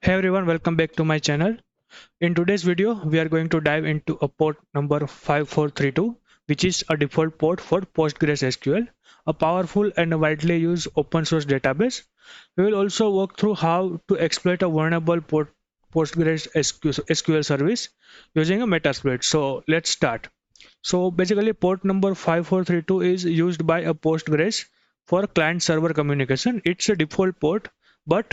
Hey everyone, welcome back to my channel. In today's video, we are going to dive into a port number 5432, which is a default port for PostgreSQL, a powerful and widely used open source database. We will also walk through how to exploit a vulnerable PostgreSQL service using a Metasploit. So let's start. So basically, port number 5432 is used by a Postgres for client server communication. It's a default port, but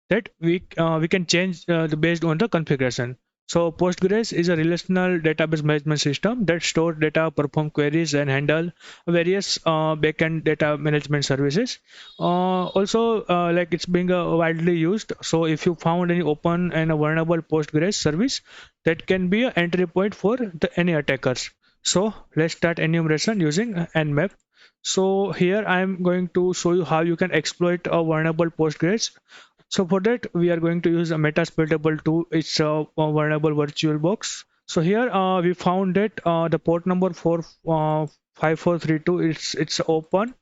that we can change based on the configuration. So Postgres is a relational database management system that stores data, perform queries, and handle various backend data management services. Like it's being widely used. So if you found any open and a vulnerable Postgres service, that can be an entry point for any attackers. So let's start enumeration using Nmap. So here I am going to show you how you can exploit a vulnerable Postgres. So for that, we are going to use a Metasploitable 2. It's a vulnerable virtual box. So here we found that the port number 5432 it's open,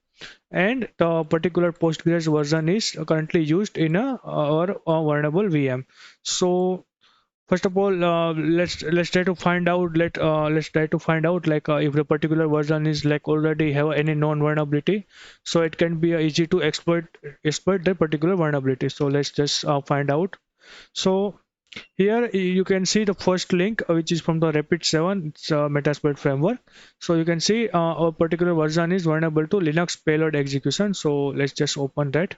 and the particular Postgres version is currently used in our vulnerable VM. So first of all, let's try to find out. Let's try to find out like if the particular version is like already have any known vulnerability, so it can be easy to exploit that particular vulnerability. So let's just find out. So here you can see the first link, which is from the Rapid 7. It's a Metasploit framework. So you can see a particular version is vulnerable to Linux payload execution. So let's just open that.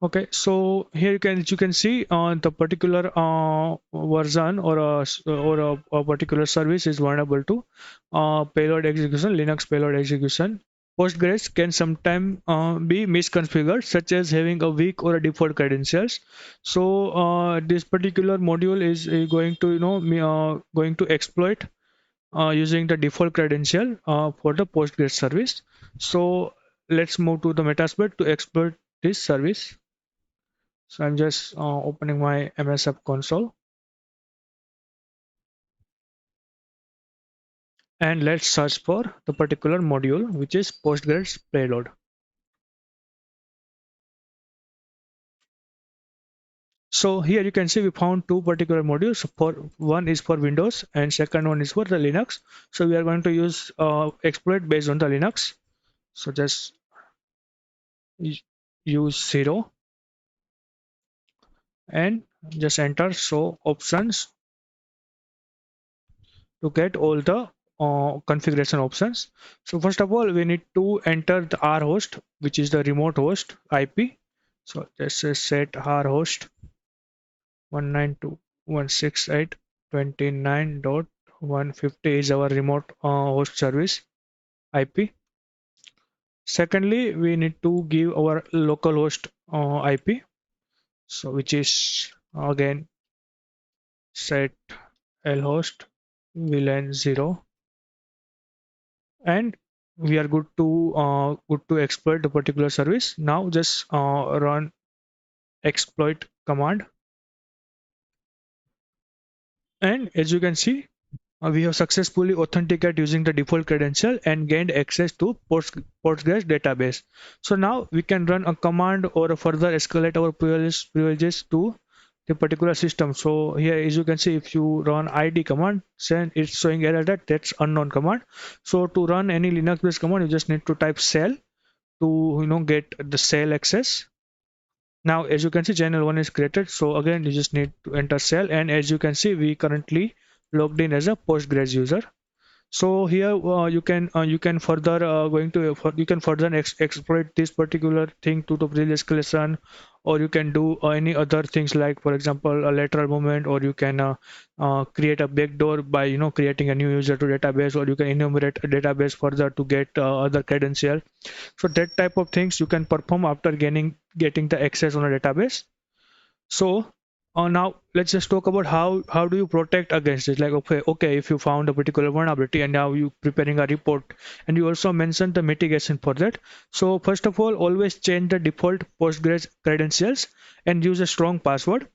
Okay, so here you can see the particular version or a particular service is vulnerable to payload execution, Linux payload execution. Postgres can sometimes be misconfigured, such as having a weak or a default credentials. So this particular module is going to going to exploit using the default credential for the Postgres service. So let's move to the Metasploit to exploit this service. So I'm just opening my MSF console, and let's search for the particular module, which is Postgres payload. So here you can see we found two particular modules. For one is for Windows and second one is for the Linux. So we are going to use exploit based on the Linux. So just use 0 and just enter show options to get all the configuration options. So first of all, we need to enter the R host, which is the remote host IP. So let's say set R host 192.168.29.150 is our remote host service IP. Secondly, we need to give our local host IP. So which is again set lhost VLAN 0, and we are good to exploit the particular service. Now just run exploit command, and as you can see, we have successfully authenticated using the default credential and gained access to Postgres database. So now we can run a command or further escalate our privileges to the particular system. So here, as you can see, if you run id command, then it's showing error that that's unknown command. So to run any Linux based command, you just need to type shell to get the shell access. Now as you can see, channel 1 is created. So again, you just need to enter shell, and as you can see, we currently logged in as a Postgres user. So here you can further you can further exploit this particular thing to the previous escalation, or you can do any other things, like for example a lateral movement, or you can create a backdoor by creating a new user to database, or you can enumerate a database further to get other credential. So that type of things you can perform after getting the access on a database. So now let's just talk about how do you protect against it. Like okay, if you found a particular vulnerability and now you preparing a report, and you also mentioned the mitigation for that. So first of all, always change the default Postgres credentials and use a strong password,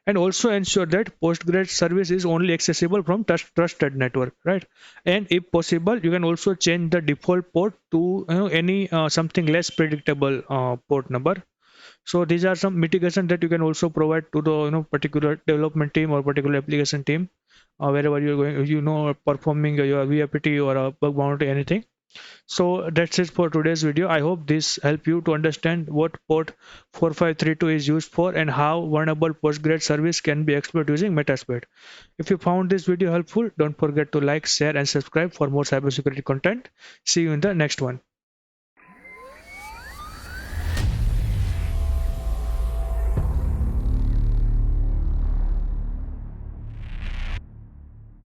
and also ensure that Postgres service is only accessible from trusted network, right? And if possible, you can also change the default port to any something less predictable port number. So these are some mitigation that you can also provide to the particular development team or particular application team, wherever you're going, performing your VAPT or a bug bounty, anything. So that's it for today's video. I hope this helped you to understand what port 4532 is used for and how vulnerable Postgres service can be exploited using Metasploit. If you found this video helpful, don't forget to like, share, and subscribe for more cybersecurity content. See you in the next one.